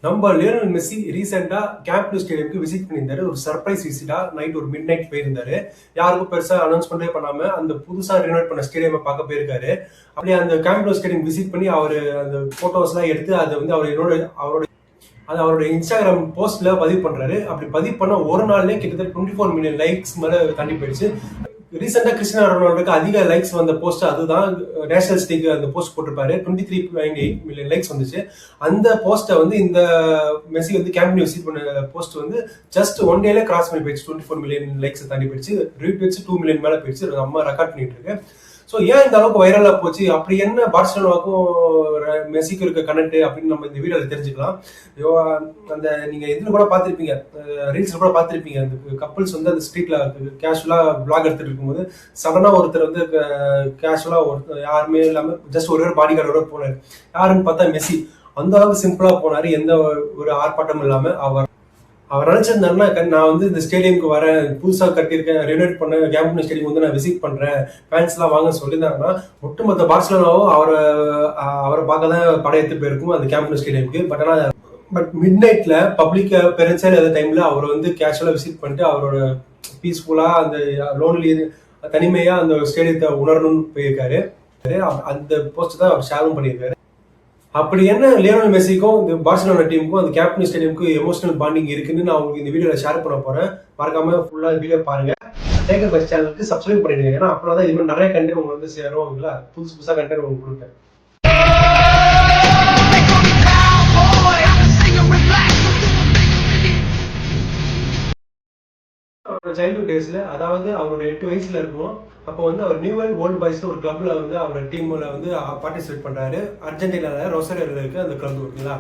நம்ம Lionel Messi ரீசெண்டா camp நூ ஸ்டேடியம்க்கு விசிட் பண்ணியிருந்தாரு. ஒரு சர்ப்ரைஸ் விசிட்டா நைட் ஒரு மிட் நைட் போயிருந்தாரு. யாருக்கும் பெருசா அனௌன்ஸ்மெண்டே பண்ணாம அந்த புதுசா ரினோவேட் பண்ண ஸ்டேடியம் பார்க்க போயிருக்காரு. அப்படியே அந்த கேம்ப் நூ ஸ்டேடியம் விசிட் பண்ணி அவரு அந்த போட்டோஸ் எல்லாம் எடுத்து அதை வந்து அவரோட இன்ஸ்டாகிராம் போஸ்ட்ல பதிவு பண்றாரு. அப்படி பதிவு பண்ண ஒரு நாள்லயே கிட்டத்தட்ட 24 மில்லியன் லைக்ஸ் மேல தாண்டி போயிடுச்சு. ரீசெண்டா கிறிஸ்டியானோ ரொனால்டோக்கு அதிக லைக்ஸ் வந்த போஸ்ட் அதுதான். நேஷனல் லீக் அந்த போஸ்ட் போட்டிருப்பாரு. 23.8 மில்லியன் லைக்ஸ் வந்துச்சு. அந்த போஸ்ட்டை வந்து இந்த மெஸ்ஸி வந்து கேம்ப் நூ விசிட் பண்ண போஸ்ட் வந்து ஜஸ்ட் ஒன் டேல கிராஸ் பண்ணி போயிடுச்சு. 24 மில்லியன் லைக்ஸ் தாண்டி போயிடுச்சு. ரீட்வீட்ஸ் 2 மில்லியன் மேல போயிடுச்சு. அம்மா ரெக்கார்ட் பண்ணிட்டு இருக்கு. ஸோ ஏன் இந்த அளவுக்கு வைரலா போச்சு, அப்படி என்ன பார்சிலோனாவுக்கும் மெஸ்ஸிக்கும் இருக்க கனெக்ட் அப்படின்னு நம்ம இந்த வீடியோல தெரிஞ்சுக்கலாம். அந்த நீங்க இதுல கூட பார்த்திருப்பீங்க, ரீல்ஸ்ல கூட பார்த்திருப்பீங்க, அந்த கப்பல்ஸ் வந்து அந்த ஸ்ட்ரீட்ல கேஷுவலா பிளாக் எடுத்துட்டு இருக்கும்போது சடனா ஒருத்தர் வந்து கேஷுவலா யாருமே இல்லாம ஜஸ்ட் ஒரு பாடி கார்டோட போனாரு. யாருன்னு பார்த்தா மெஸ்ஸி. அந்த அளவுக்கு சிம்பிளா போனாரு, எந்த ஒரு ஆர்ப்பாட்டமும் இல்லாம. அவர் நினைச்சிருந்தாருன்னா, நான் வந்து இந்த ஸ்டேடியம்க்கு வரேன், புதுசா கட்டியிருக்கேன், ரெனோவேட் பண்ண கேம்ப் நூ ஸ்டேடியம் வந்து நான் விசிட் பண்றேன், ஃபேன்ஸ் எல்லாம் வாங்க சொல்லியிருந்தாங்கன்னா ஒட்டுமொத்த பார்சிலோனாவும் அவரை பார்க்க தான் படையெடுத்து போயிருக்கும் அந்த கேம்ப் நூ ஸ்டேடியம்க்கு. பட் மிட் நைட்ல பப்ளிக் பெருசா அந்த டைம்ல அவர் வந்து கேஷுவலா விசிட் பண்ணிட்டு அவரோட பீஸ்ஃபுல்லா அந்த லோன்லி தனிமையா அந்த ஸ்டேடியத்தை உணரணும்னு போயிருக்காரு. அந்த போஸ்ட் தான் அவர் ஷேரும் பண்ணியிருக்காரு. அப்படி என்ன லியோனல் மெஸ்ஸிக்கும் இந்த பார்சிலோனா டீமுக்கும் அந்த கேம்ப் நூ ஸ்டேடியம்க்கு எமோஷனல் பாண்டிங் இருக்குன்னு நான் உங்களுக்கு இந்த வீடியோல ஷேர் பண்ண போறேன். மறக்காம ஃபுல்லா வீடியோ பாருங்க. டேக்கர் பஸ் சேனலுக்கு சப்ஸ்கிரைப் பண்ணிடுங்க. ஏன்னா அப்பதான் இது மாதிரி நிறைய கண்டென்ட் உங்களுக்கு வந்து சேரும். புதுசா கண்டென்ட் உங்களுக்கு கொடுப்பேன். அவரோட சைல்ட்ஹுட் டேஸ்ல, அதாவது அவரோட 8 வயசுல இருக்கும். அப்போ வந்து அவர் நியூவெல் ஓல்ட் பாய்ஸ் ஒரு கிளப்ல வந்து அவரோட டீம்ல வந்து பார்ட்டிசிபேட் பண்றாரு. அர்ஜென்டினால ரொசாரியோல இருக்கு அந்த கிளப், ஓகேங்களா.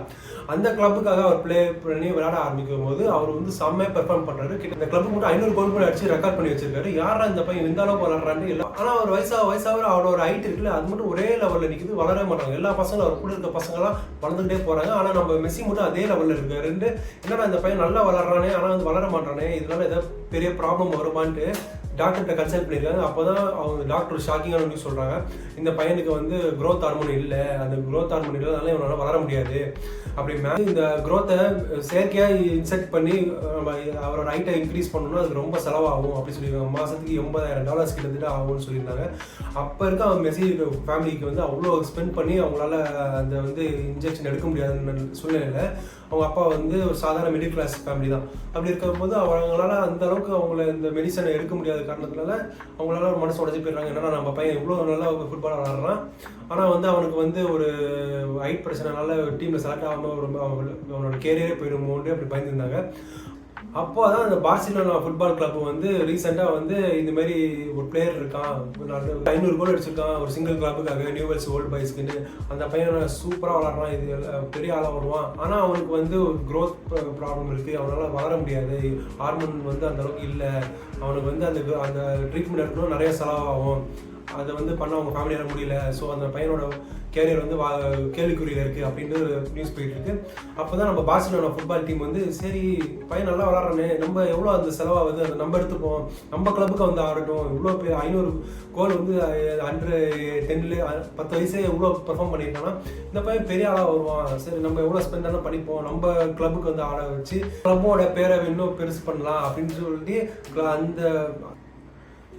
அந்த கிளப்புக்காக அவர் பிளே பண்ணி விளையாட ஆரம்பிக்கும் போது அவர் வந்து செம்மையா பெர்ஃபார்ம் பண்றாரு. இந்த கிளப் மட்டும் 500 கோல் கூட அடிச்சு ரெக்கார்ட் பண்ணி வச்சிருக்காரு. யாரா இந்த பையன் இந்த அளவுக்கு வளர்றான்னு இல்லை. ஆனா அவர் வயசாக அவரோட ஹைட் இருக்குல்ல, அது மட்டும் ஒரே லெவல்ல நிக்குது, வளரவே மாட்டாங்க. எல்லா பசங்களும் அவர் கூட இருக்க பசங்க எல்லாம் வளர்ந்துகிட்டே போறாங்க. ஆனா நம்ம மெஸ்ஸி மட்டும் அதே லெவல்ல இருக்காரு. என்னன்னா இந்த பையன் நல்லா வளர்றானே, ஆனா வந்து வளர மாட்டானே, இதனால ஏதாவது பெரிய ப்ராப்ளம் வருமான்ட்டு டாக்டர்கிட்ட கன்சல்ட் பண்ணியிருக்காங்க. அப்போதான் அவங்க டாக்டர் ஷாக்கிங்கான நியூஸ் சொல்றாங்க, இந்த பையனுக்கு வந்து growth ஹார்மோன் இல்லை, அந்த growth ஹார்மோன் இல்லைனால இவனால வளர முடியாது. அப்படி இந்த growth செயற்கையா இன்செக்ட் பண்ணி நம்ம அவரோட ஹைட்டை இன்க்ரீஸ் பண்ணணும்னா அது ரொம்ப செலவாகும் அப்படி சொல்லியிருக்காங்க. மாசத்துக்கு $80,000 கிட்டத்தட்ட ஆகும்னு சொல்லியிருந்தாங்க. அப்போ இருக்க அவங்க மெஸ்ஸி ஃபேமிலிக்கு வந்து அவ்வளோ ஸ்பெண்ட் பண்ணி அவங்களால அந்த வந்து இன்ஜெக்ஷன் எடுக்க முடியாத சூழ்நிலையில அவங்க அப்பா வந்து ஒரு சாதாரண மிடில் கிளாஸ் ஃபேமிலி தான். அப்படி இருக்கும்போது அவங்களால அந்த அளவுக்கு அவங்கள இந்த மெடிசனை எடுக்க முடியாத காரணத்தினால அவங்களால ஒரு மனசு உடஞ்சி போயிடுறாங்க. என்னன்னா நம்ம பையன் இவ்வளோ நல்லா ஃபுட்பால் விளாட்றான், ஆனால் வந்து அவனுக்கு வந்து ஒரு ஹைட் பிரச்சனைனால டீமில் செலக்ட் ஆகாமல் ரொம்ப அவனோட கேரியரே போயிடுமோன்ட்டு அப்படி பயந்துருந்தாங்க. அப்போ தான் அந்த பார்சிலோனா ஃபுட்பால் கிளப் வந்து ரீசெண்டாக வந்து இந்த மாதிரி ஒரு பிளேயர் இருக்கான், 500 கோல் அடிச்சிருக்கான் ஒரு சிங்கிள் கிளப்புக்காக, நியூவெல்ஸ் ஓல்ட் பாய்ஸ்க்குன்னு. அந்த பையனை சூப்பராக விளாட்றான், இது பெரிய ஆளாக வருவான், ஆனால் அவனுக்கு வந்து ஒரு க்ரோத் ப்ராப்ளம் இருக்குது, அவனால் வளர முடியாது, ஹார்மோன் வந்து அந்த அளவுக்கு இல்லை, அவனுக்கு வந்து அந்த ட்ரீட்மெண்ட் எடுக்கணும், நிறைய செலவாகும், அதை வந்து பண்ண அவங்க ஃபேமிலியால் முடியல. ஸோ அந்த பையனோட கேரியர் வந்து கேள்விக்குறியில் இருக்குது அப்படின்னு நியூஸ் போயிட்டு இருக்கு. அப்போ தான் நம்ம பார்சிலோனா ஃபுட்பால் டீம் வந்து சரி பையன் நல்லா விளாட்றானே, நம்ம எவ்வளோ அந்த செலவாகுது, அதை நம்ம எடுத்துப்போம், நம்ம கிளப்புக்கு வந்து ஆடட்டும், இவ்வளோ 500 கோல் வந்து அண்டர் 10 10 வயசே எவ்வளோ பெர்ஃபார்ம் பண்ணியிருக்காங்கன்னா இந்த பையன் பெரிய ஆளாக வருவான், சரி நம்ம எவ்வளோ ஸ்பெண்ட் தானே பண்ணிப்போம், நம்ம கிளப்புக்கு வந்து ஆட வச்சு கிளப்போட பேரை இன்னும் பெருசு பண்ணலாம் அப்படின்னு சொல்லிட்டு அந்த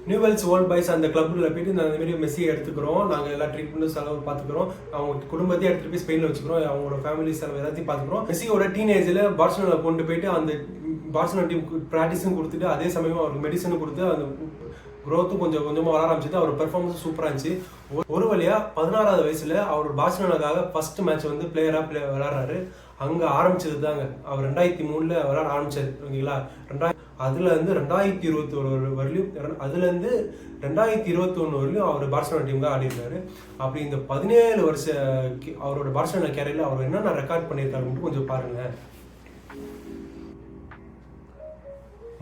நியூவெல்ஸ் ஓல்ட் பாய்ஸ் அந்த கிளப்ல போயிட்டு இந்த மாதிரி மெஸ்ஸியை எடுத்துக்கிறோம், நாங்கள் எல்லா ட்ரீட்மெண்ட்டும் செலவு பார்த்துக்கிறோம், அவங்க குடும்பத்தையும் எடுத்துகிட்டு போய் ஸ்பெயினில் வச்சுக்கிறோம், அவங்களோட ஃபேமிலி செலவு எல்லாத்தையும் பார்த்துக்கிறோம். மெஸ்ஸியோட டீனேஜில் பார்சிலோனா கொண்டு போயிட்டு அந்த பார்சிலோனா டீமுக்கு ப்ராக்டிஸும் கொடுத்துட்டு அதே சமயம் அவருக்கு மெடிசனும் கொடுத்து அந்த க்ரோத்தும் கொஞ்சம் கொஞ்சமாக வளர ஆரம்பிச்சுட்டு அவர் பெர்ஃபார்மன்ஸும் சூப்பராக இருந்துச்சு. ஒரு வழியாக 16வது வயசில் அவர் பார்சிலோனாக்காக ஃபர்ஸ்ட் மேட்ச் வந்து பிளேயராக விளையாடுறாரு. அங்கே ஆரம்பிச்சது தாங்க அவர் 2003 விளையாட ஆரம்பிச்சாரு, ஓகேங்களா. அதுலேருந்து 2021 வரலையும், அதுலேருந்து 2021 வரலையும் அவர் பார்சிலோனா டீமுக்கு ஆடிருக்காரு. அப்படி இந்த 17 வருஷ அவரோட பார்சிலோனா கேரியரில் அவர் என்னென்ன ரெக்கார்ட் பண்ணியிருக்காருன்னு கொஞ்சம் பாருங்க.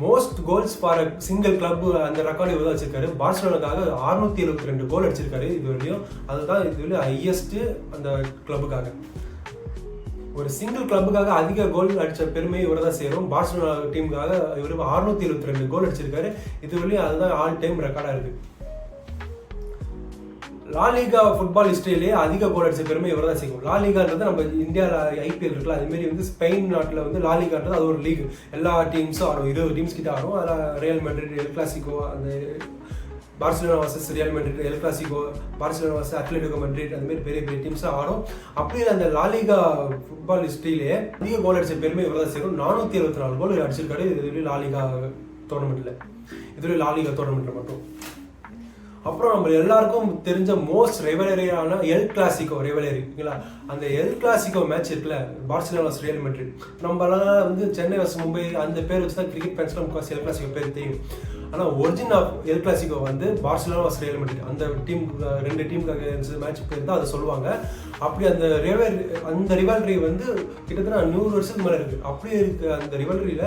Most goals for single club அந்த ரெக்கார்டு இவர் வச்சிருக்காரு. பார்சிலோனாக்காக 672 கோல் அடிச்சிருக்காரு இது வரையும். அதுதான் இது வரையும் ஹையஸ்ட் அந்த கிளப்புக்காக. ஒரு சிங்கிள் கிளப்புக்காக அதிக கோல் அடிச்ச பெருமை இவர் தான் சேரும். பார்சிலோனா டீமுக்காக இவர் 672 கோல் அடிச்சிருக்காரு இது வரையும். அதுதான் ஆல் டைம் ரெக்கார்டா இருக்கு. லாலிகா ஃபுட்பால் ஹிஸ்டரியிலேயே அதிக கோல் அடிச்ச பெருமை இவர் தான் செய்யும். லாலிகான்றது நம்ம இந்தியாவில் ஐபிஎல் இருக்குல்ல, அதுமாரி வந்து ஸ்பெயின் நாட்டில் வந்து லாலிகான்றது அது ஒரு லீக். எல்லா டீம்ஸும் ஆடும், 20 டீம்ஸ் கிட்ட ஆடும். அதில் ரியல் மேட்ரிட், எல் கிளாசிக்கோ, அந்த Barcelona versus real Madrid, L Clasico, Barcelona versus Atletico Madrid, அதுமாரி பெரிய பெரிய டீம்ஸாக ஆடும். அப்படியே அந்த லாலிகா ஃபுட்பால் ஹிஸ்டரியிலேயே அதிக கோல் அடிச்ச பெருமை இவர் தான் செய்யும். 474 கோல் அடிச்சிருக்காரு இதுலேயும் லாலிகா டோர்னமெண்ட்டில், இதுலேயும் லாலிகா டோர்னமெண்ட்டில் மட்டும். அப்புறம் நம்ம எல்லாருக்கும் தெரிஞ்ச மோஸ்ட் ரெவலரியான எல் கிளாசிக்கோ ரெவலரிங்களா, அந்த எல் கிளாசிக்கோ மேட்ச் இருக்குல்ல, பார்சிலோனா ரியல் மேட்ரிட். நம்மளால வந்து சென்னை வர்சஸ் மும்பை அந்த பேர் வச்சு தான் கிரிக்கெட் ஃபேன்ஸ்லாம் முக்காசி எல் கிளாசிக்கோ பேர் தெரியும். ஆனால் ஒரிஜின் ஆஃப் எல் கிளாசிக்கோ வந்து பார்சிலோனா வர்சஸ் ரியல் மேட்ரிட், அந்த டீம் 2 டீமுக்காக மேட்ச் பேர் தான் அதை சொல்லுவாங்க. அப்படி அந்த ரிவல்ரி வந்து கிட்டத்தட்ட 100 வருஷத்துக்கு மேலே இருக்குது. அப்படி இருக்கு அந்த ரிவல்ரியில்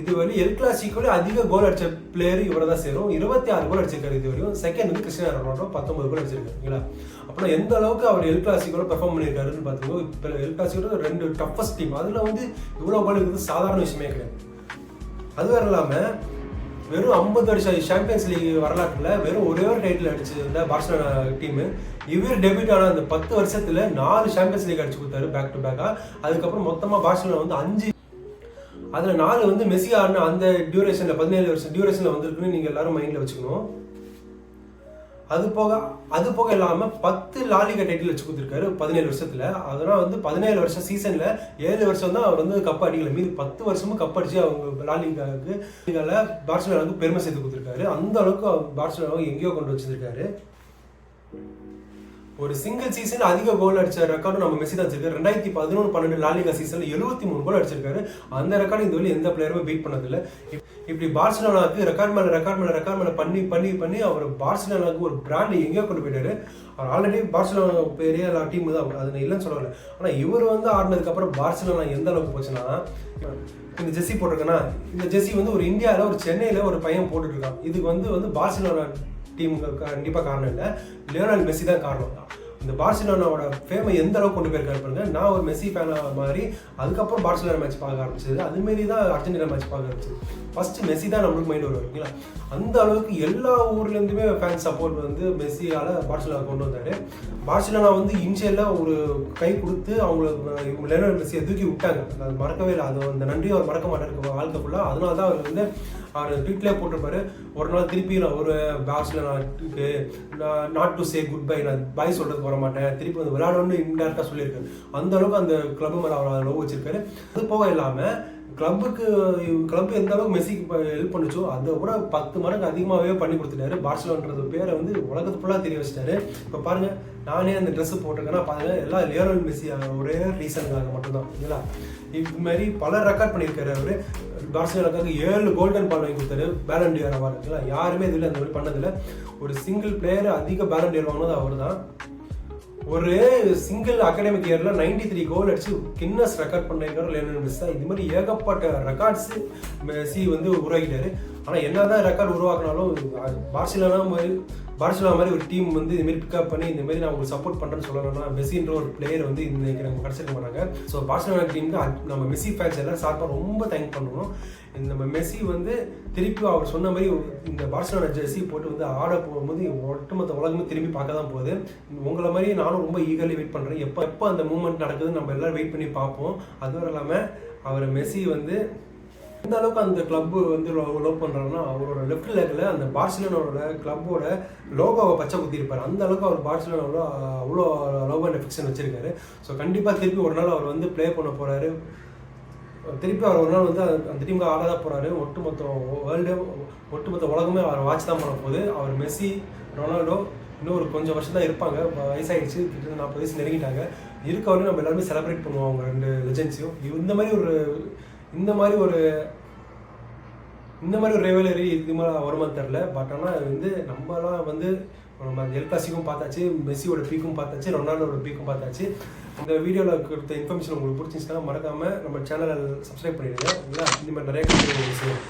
இது வரையும் எல் கிளாசிக்கோல அதிக கோல் அடிச்ச பிளேயர் இவரை தான் சேரும். 26 கோல் அடிச்சிருக்காரு இது வரையும். செகண்ட் வந்து கிறிஸ்டியானோ ரொனால்டோ 19 கோல் அடிச்சிருக்காருங்களா. அப்புறம் எந்த அளவுக்கு அவர் எல் கிளாசிக்கோல பெர்ஃபார்ம் பண்ணியிருக்காருன்னு பார்த்துக்கோ. இப்போ எல் கிளாசிக்கோட 2 டஃபஸ்ட் டீம், அதில் வந்து இவ்வளோ கோல் இருக்கிறது சாதாரண விஷயமே கிடையாது. அது வேறு இல்லாமல் வெறும் 50 வருஷம் சாம்பியன்ஸ் லீக் வரலாற்றில் வெறும் ஒரே ஒரு டைட்டில் அடிச்சிருந்த பார்சிலோனா டீமு இவர் டெபியூட் ஆன அந்த 10 வருஷத்தில் 4 சாம்பியன்ஸ் லீக் அடிச்சு கொடுத்தாரு பேக் டு பேக்காக. அதுக்கப்புறம் மொத்தமாக பார்சிலோனா வந்து 5, அதில் 4 வந்து மெஸ்ஸி ஆடின அந்த டியூரேஷனில் 17 வருஷம் டியூரேஷனில் வந்திருக்குன்னு நீங்கள் எல்லாரும் மைண்டில் வச்சுக்கணும். அது போக இல்லாமல் 10 லாலிகா டைட்டில் வச்சு கொடுத்துருக்காரு 17 வருஷத்தில். அதனால் வந்து 17 வருஷம் சீசனில் 7 வருஷம் தான் அவர் வந்து கப் அடிக்கல, மீது 10 வருஷமும் கப் அடிச்சு அவங்க லாலிகாவுக்கு பார்சிலோனாவுக்கு பெருமை சேர்த்து கொடுத்துருக்காரு. அந்த அளவுக்கு பார்சிலோனாவை எங்கேயோ கொண்டு வச்சிருக்காரு. ஒரு சிங்கிள் சீசன் அதிக கோல் அடிச்ச ரெக்கார்டும் நம்ம மெஸ்ஸி தான் வச்சிருக்காரு. 2011-12 லாலிகா சீசன்ல 73 கோல் அடிச்சிருக்காரு. அந்த ரெக்கார்டு இந்த வழி எந்த பிளேயருமே பீட் பண்ணதில்லை. இப்படி பார்சிலோனாவுக்கு ரெக்கார்ட் மேல பண்ணி அவர் பார்சிலோனாவுக்கு ஒரு பிராண்ட் எங்கேயோ கொண்டு போயிட்டாரு. அவர் ஆல்ரெடி பார்சிலோனா பெரிய டீம் தான், அது இல்லைன்னு சொல்லல. ஆனால் இவர் வந்து ஆடினதுக்கு அப்புறம் பார்சிலோனா எந்த அளவுக்கு போச்சுன்னா, இந்த ஜெர்சி போட்டிருக்கேன்னா, இந்த ஜெர்சி வந்து ஒரு இந்தியாவில் ஒரு சென்னையில் ஒரு பையன் போட்டுட்டு இருக்கான். இதுக்கு வந்து பார்சிலோனா டீமுக்கு கண்டிப்பாக காரணம் இல்லை, லியோனல் மெஸ்ஸி தான் காரணம். இந்த பார்சிலோனாவோட ஃபேமை எந்த அளவுக்கு கொண்டு போயிருக்காரு பாருங்க. நான் ஒரு மெஸ்ஸி ஃபேனாக மாதிரி அதுக்கப்புறம் பார்சிலோனா மேட்ச் பார்க்க ஆரம்பிச்சது, அதுமாரி தான் அர்ஜென்டினா மேட்ச் பார்க்க ஆரம்பிச்சது. ஃபர்ஸ்ட் மெஸ்ஸி தான் நம்மளுக்கு மைண்ட் வருவாங்களா. அந்த அளவுக்கு எல்லா ஊர்லேருந்துமே ஃபேன் சப்போர்ட் வந்து மெஸ்ஸியால் பார்சிலோனா கொண்டு வந்தார். பார்சிலோனா வந்து இனிஷியலாக ஒரு கை கொடுத்து அவங்களுக்கு லியோனல் மெஸ்ஸியை தூக்கி விட்டாங்க, அது மறக்கவே இல்லை. அது அந்த நன்றி அவர் மறக்க மாட்டார் வாழ்க்கை ஃபுல்லாக. அதனால தான் அவர் வந்து அவர் ட்வீட்லேயே போட்டிருப்பாரு, ஒரு நாள் திருப்பி நான் ஒரு பார்சிலோனாக்கு not to say goodbye, நான் பாய் சொல்கிறதுக்கு வர மாட்டேன், திருப்பி வந்து விளையாடணும்னு இன்டேரக்டாக சொல்லியிருக்காரு. அந்த அளவுக்கு அந்த கிளப்பு மேலே அவர் லவ் வச்சிருக்காரு. அது போக இல்லாமல் கிளப்பு எந்த அளவுக்கு மெஸ்ஸிக்கு ஹெல்ப் பண்ணிச்சோ அதை விட 10 மடங்கு அதிகமாகவே பண்ணி கொடுத்துட்டாரு. பார்சிலோனான்ற பேரை வந்து உலகத்து ஃபுல்லாக தெரிய வச்சிட்டாரு. இப்போ பாருங்கள், நானே அந்த ட்ரெஸ்ஸு போட்டிருக்கேன்னா பாருங்கள், எல்லாம் லியோனல் மெஸ்ஸி ஒரே ரீசனுக்காக மட்டும்தான் இல்லைங்களா. இது மாதிரி பல ரெக்கார்ட் பண்ணியிருக்காரு அவர். பார்சிலோனாக்காக 7 கோல்டன் பால் வாங்கி கொடுத்தாரு, பேலன் டியர் அவார்டு. யாருமே இதில் அந்த மாதிரி பண்ணதில்லை. ஒரு சிங்கிள் பிளேயர் அதிக பேலன் டியர் வாங்கினது அவர் தான். ஒரு சிங்கிள் அகாடமிக் இயரில் 93 கோல் அடிச்சு கின்னஸ் ரெக்கார்ட் பண்ணிருக்காரு லியோனல் மெஸ்ஸி. இது மாதிரி ஏகப்பட்ட ரெக்கார்ட்ஸ் மெஸ்ஸி வந்து உருவாக்கிட்டாரு. ஆனால் என்னதான் ரெக்கார்டு உருவாக்கினாலும் பார்சிலோனா மாதிரி ஒரு டீம் வந்து இதுமாரி பிக்கப் பண்ணி இந்த மாதிரி நான் உங்களுக்கு சப்போர்ட் பண்ணுறேன்னு சொல்லணும்னா மெஸ்ஸின்ற ஒரு பிளேயர் வந்து இன்னைக்கு நம்ம கிடச்சிருக்க மாட்டாங்க. ஸோ பார்சிலோனா டீமுக்கு நம்ம மெஸ்ஸி ஃபேன்ஸ் எல்லாம் சார்பாக ரொம்ப தேங்க் பண்ணணும். நம்ம மெஸ்ஸி வந்து திருப்பி அவர் சொன்ன மாதிரி இந்த பார்சிலோனா ஜெர்சி போட்டு வந்து ஆட போகும்போது ஒட்டுமொத்த உலகமே திரும்பி பார்க்க தான் போகுது. உங்களை மாதிரி நானும் ரொம்ப ஈகர்லி வெயிட் பண்ணுறேன். எப்போ அந்த மூமெண்ட் நடக்குதுன்னு நம்ம எல்லோரும் வெயிட் பண்ணி பார்ப்போம். அதுவும் இல்லாமல் அவர் மெஸ்ஸி வந்து எந்த அளவுக்கு அந்த கிளப்பு வந்து லவ் பண்ணுறாருன்னா, அவரோட லெஃப்ட் லெக்கில் அந்த பார்சிலோனாவோட கிளப்போட லோகோவை பச்சை குத்திருப்பார். அந்த அளவுக்கு அவர் பார்சிலோனாவோட அவ்வளோ லவ் அண்ட் அஃபெக்ஷன் வச்சிருக்காரு. ஸோ கண்டிப்பாக திருப்பி ஒரு நாள் அவர் வந்து ப்ளே பண்ண போகிறாரு. திருப்பி அவர் ஒரு நாள் வந்து அந்த டீமுக்கு ஆட தான் போகிறாரு. ஒட்டுமொத்த உலகமே அவர் வாட்ச் தான் பண்ண போகுது. அவர் மெஸ்ஸி, ரொனால்டோ இன்னும் ஒரு கொஞ்சம் வருஷம் தான் இருப்பாங்க. வயசாகிடுச்சு, கிட்டத்தட்ட 40 வயசு நெருங்கிட்டாங்க. இருக்கவரையும் நம்ம எல்லாருமே செலிப்ரேட் பண்ணுவோம் அவங்க 2 லெஜெண்ட்ஸையும். இந்த மாதிரி ஒரு ரெவலரி இது மாதிரி வருமானு தெரில. பட் ஆனால் வந்து நம்மலாம் வந்து நம்ம எல் கிளாசிக்கும் பார்த்தாச்சு, மெஸ்ஸியோட பீக்கும் பார்த்தாச்சு, ரொனால்டோட பீக்கும் பார்த்தாச்சு. இந்த வீடியோவில் கொடுத்த இன்ஃபர்மேஷன் உங்களுக்கு பிடிச்சிருந்துச்சுன்னா மறக்காமல் நம்ம சேனலை சப்ஸ்கிரைப் பண்ணிடுங்க. இல்லை இந்த மாதிரி நிறைய விஷயம்